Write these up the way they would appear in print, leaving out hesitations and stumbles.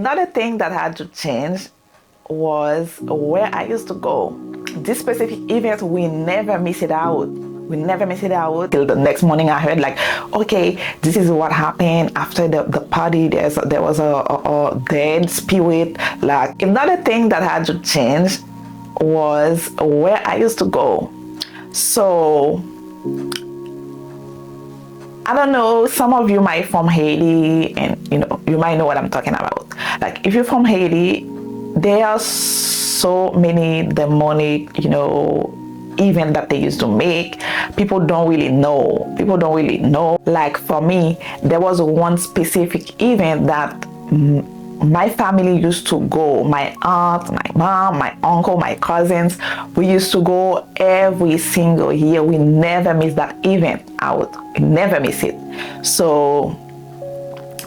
Another thing that had to change was where I used to go. This specific event, we never miss it out. We never miss it out. Till the next morning, I heard like, okay, this is what happened after the party. There was a dead spirit. Like another thing that had to change was where I used to go. So I don't know, some of you might from Haiti, and you might know what I'm talking about. Like if you're from Haiti, there are so many demonic, event that they used to make. People don't really know. Like for me, there was one specific event that my family used to go. My aunt, my mom, my uncle, my cousins, we used to go every single year. We never miss that event out. We never miss it. So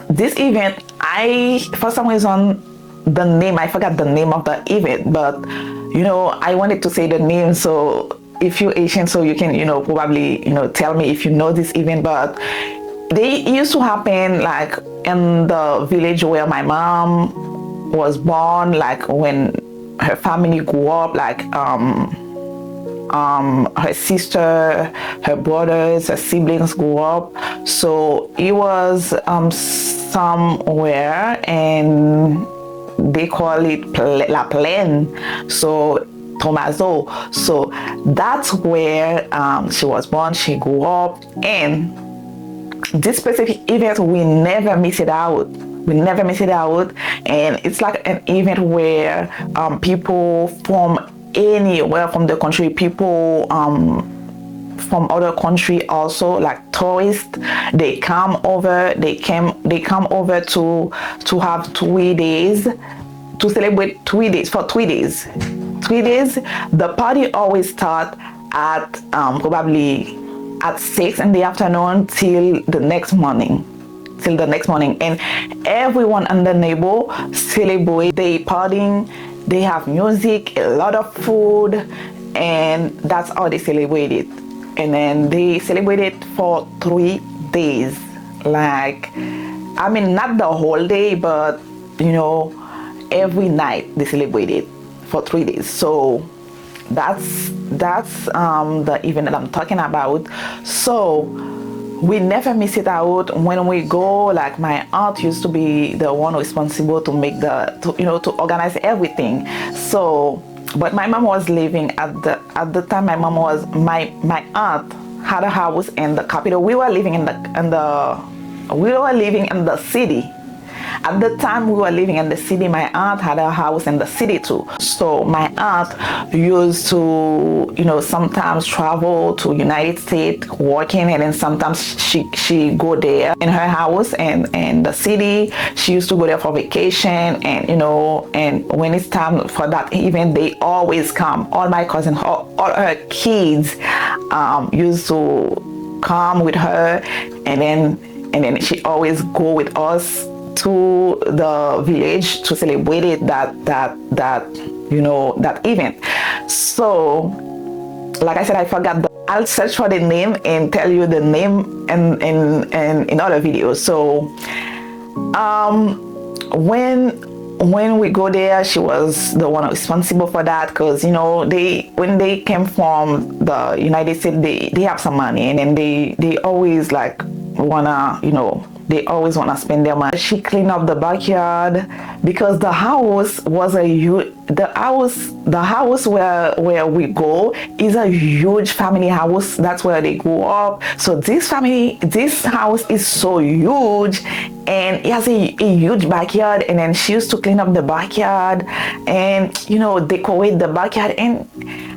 this event, for some reason, I forgot the name of the event, but I wanted to say the name, so if you're Asian, so you can probably tell me if you know this event. But they used to happen like in the village where my mom was born, like when her family grew up, like her sister, her brothers, her siblings grew up. So it was somewhere, and they call it La Plaine, so Tomaso. So that's where she was born. She grew up, and this specific event, we never miss it out. And it's like an event where people from anywhere from the country, people from other country also, like tourists, they come over to have 3 days, to celebrate 3 days. For 3 days, the party always start at probably at 6 in the afternoon till the next morning, and everyone in the neighbor celebrate. They partying, they have music, a lot of food, and that's how they celebrate it. And then they celebrate it for 3 days. Like, I mean, not the whole day, but every night they celebrate it for 3 days. So that's the event that I'm talking about. So we never miss it out when we go. Like my aunt used to be the one responsible to make to organize everything. So, but my mom was living at the time. My aunt had a house in the capital. We were living in the city. At the time we were living in the city, my aunt had a house in the city too. So my aunt used to, sometimes travel to United States working, and then sometimes she go there in her house and the city. She used to go there for vacation, and and when it's time for that event, they always come. All my cousins, all her kids used to come with her, and then she always go with us to the village to celebrate it, that event. So like I said, I forgot I'll search for the name and tell you the name in other videos. So when we go there, she was the one responsible for that, because when they came from the United States, they have some money, and then they always like wanna they always want to spend their money. She cleaned up the backyard, because the house was the house where we go is a huge family house. That's where they grew up. So this house is so huge, and it has a huge backyard. And then she used to clean up the backyard and decorate the backyard and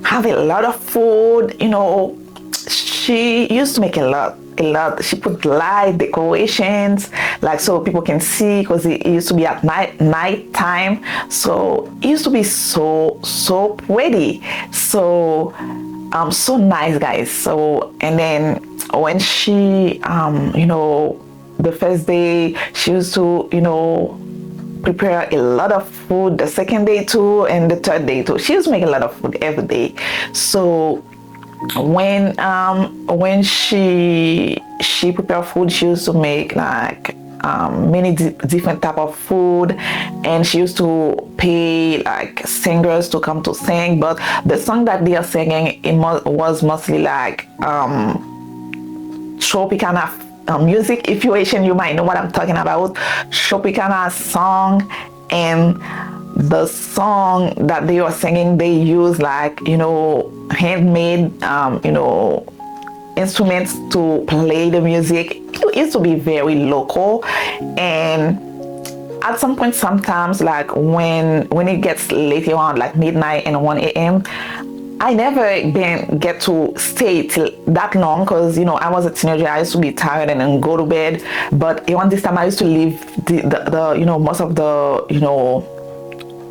have a lot of food. She used to make a lot. She put light decorations, like so people can see, because it used to be at night time. So it used to be so pretty, so nice, guys. So, and then when she the first day, she used to prepare a lot of food. The second day too, and the third day too, she used to make a lot of food every day. So when she prepared food, she used to make like many different type of food, and she used to pay like singers to come to sing. But the song that they are singing, was mostly like Tropicana music. If you're Asian, you might know what I'm talking about. Tropicana song. And the song that they were singing, they use like, handmade, instruments to play the music. It used to be very local. And at some point, sometimes like when it gets late around like midnight and 1 a.m., I never get to stay till that long, because I was a teenager. I used to be tired and then go to bed. But around this time, I used to leave the most of the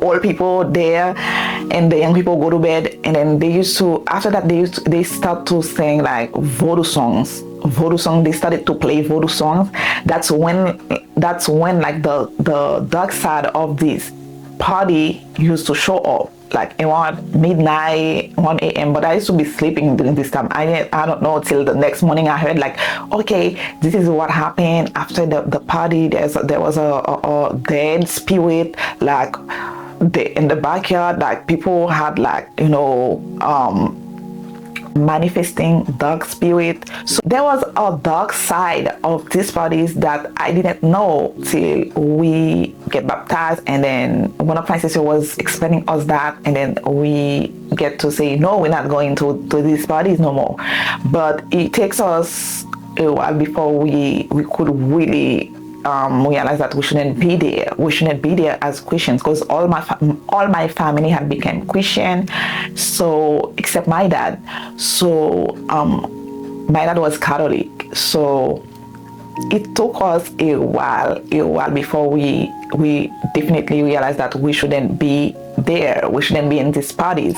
old people there, and the young people go to bed. And then they used to, after that, they start to sing like voodoo songs. They started to play voodoo songs. That's when like the dark side of this party used to show up, like around midnight, 1 a.m. But I used to be sleeping during this time. I don't know, till the next morning I heard like, okay, this is what happened after the party. There was a dead spirit, like in the backyard. Like people had like, manifesting dark spirit. So there was a dark side of these parties that I didn't know till we get baptized. And then one of my sisters was explaining us that, and then we get to say, no, we're not going to these parties no more. But it takes us a while before we could really realize that we shouldn't be there. We shouldn't be there as Christians, because all my family had become Christian, so except my dad. So my dad was Catholic. So it took us a while before we definitely realized that we shouldn't be there. We shouldn't be in these parties.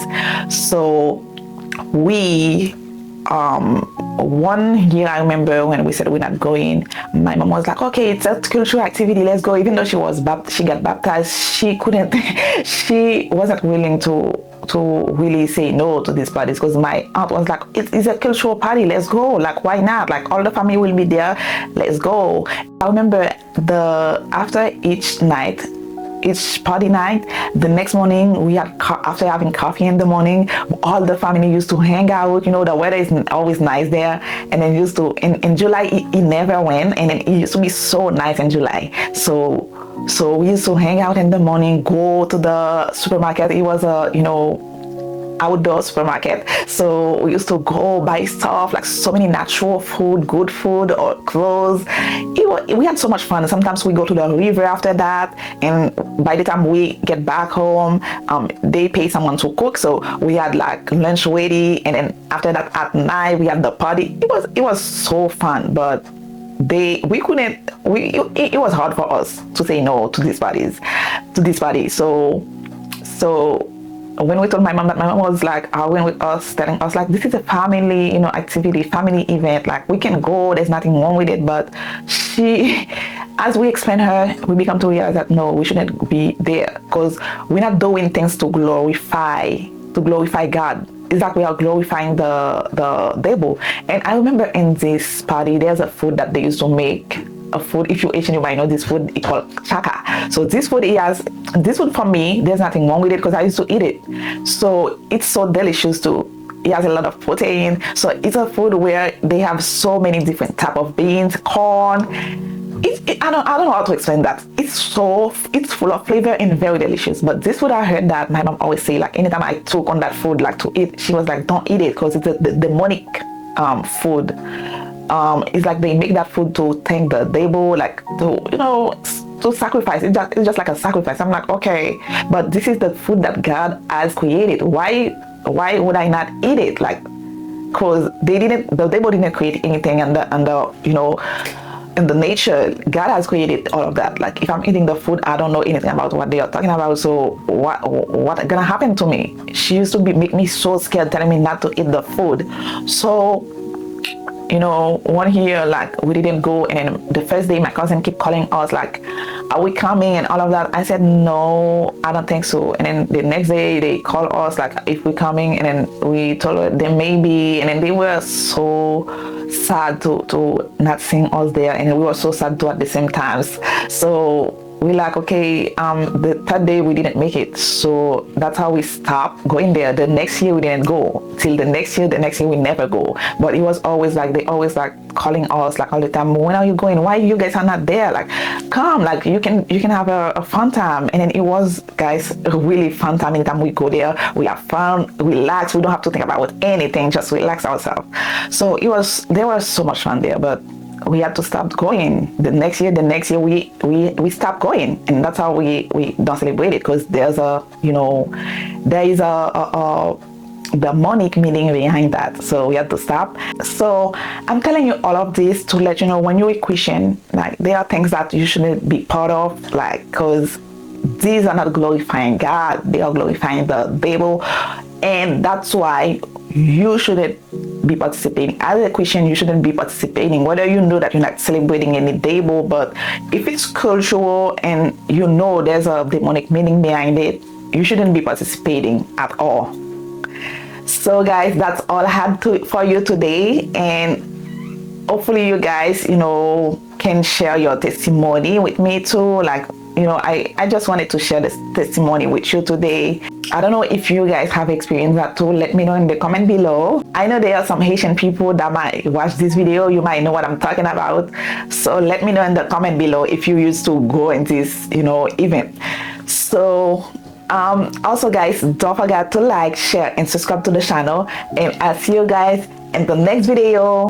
So we 1 year, I remember when we said we're not going, my mom was like, okay, it's a cultural activity, let's go. Even though she got baptized, she wasn't willing to really say no to these parties, because my aunt was like, it's a cultural party, let's go, like why not, like all the family will be there, let's go. I remember after each party night, the next morning we had, after having coffee in the morning, all the family used to hang out. The weather is always nice there, and then used to in July it never went, and then it used to be so nice in July. So we used to hang out in the morning, go to the supermarket. It was a outdoor supermarket, so we used to go buy stuff, like so many natural food, good food, or clothes. We had so much fun. Sometimes we go to the river after that, and by the time we get back home, they pay someone to cook, so we had like lunch ready, and then after that at night we had the party. It was so fun. But it was hard for us to say no to these parties. So when we told my mom, that my mom was like arguing with us, telling us like, this is a family, activity, family event, like we can go, there's nothing wrong with it. But she, as we explained her, we become to realize that no, we shouldn't be there, because we're not doing things to glorify God. It's like we are glorifying the devil. And I remember in this party, there's a food that they used to make. A food, if you're Asian, you might know this food. It's called chaka. So this food for me, there's nothing wrong with it, because I used to eat it. So it's so delicious too. It has a lot of protein. So it's a food where they have so many different type of beans, corn. I don't know how to explain that. It's full of flavor and very delicious. But this food, I heard that my mom always say, like anytime I took on that food, like to eat, she was like, don't eat it, because it's the demonic food. It's like they make that food to thank the devil, like to sacrifice. It's just like a sacrifice. I'm like, okay, but this is the food that God has created. Why would I not eat it? Like, because the devil didn't create anything in the nature. God has created all of that. Like, if I'm eating the food, I don't know anything about what they are talking about. So what gonna happen to me? She used to make me so scared, telling me not to eat the food. So 1 year, like we didn't go, and then the first day my cousin kept calling us like, are we coming, and all of that. I said no, I don't think so. And then the next day they called us like, if we're coming, and then we told them maybe, and then they were so sad to not seeing us there, and we were so sad too at the same times. So we like, okay, the third day we didn't make it, so that's how we stopped going there. The next year we didn't go, till the next year we never go. But it was always like, they always like calling us like all the time, when are you going, why you guys are not there, like come, like you can have a fun time. And then it was, guys, a really fun time. Anytime we go there, we have fun, relax, we don't have to think about anything, just relax ourselves. So there was so much fun there. But we had to stop going. The next year we stopped going, and that's how we don't celebrate it, because there's a, there is a demonic meaning behind that. So we had to stop. So I'm telling you all of this to let you know, when you're a Christian, like there are things that you shouldn't be part of, like, because these are not glorifying God, they are glorifying the devil. And that's why you shouldn't be participating. As a Christian, you shouldn't be participating, whether you know that you're not celebrating any devil. But if it's cultural and you know there's a demonic meaning behind it, you shouldn't be participating at all. So guys, that's all I had for you today, and hopefully you guys, can share your testimony with me too. Like, I just wanted to share this testimony with you today. I don't know if you guys have experienced that too. Let me know in the comment below. I know there are some Haitian people that might watch this video. You might know what I'm talking about. So let me know in the comment below if you used to go in this, event. So also guys, don't forget to like, share, and subscribe to the channel. And I'll see you guys in the next video.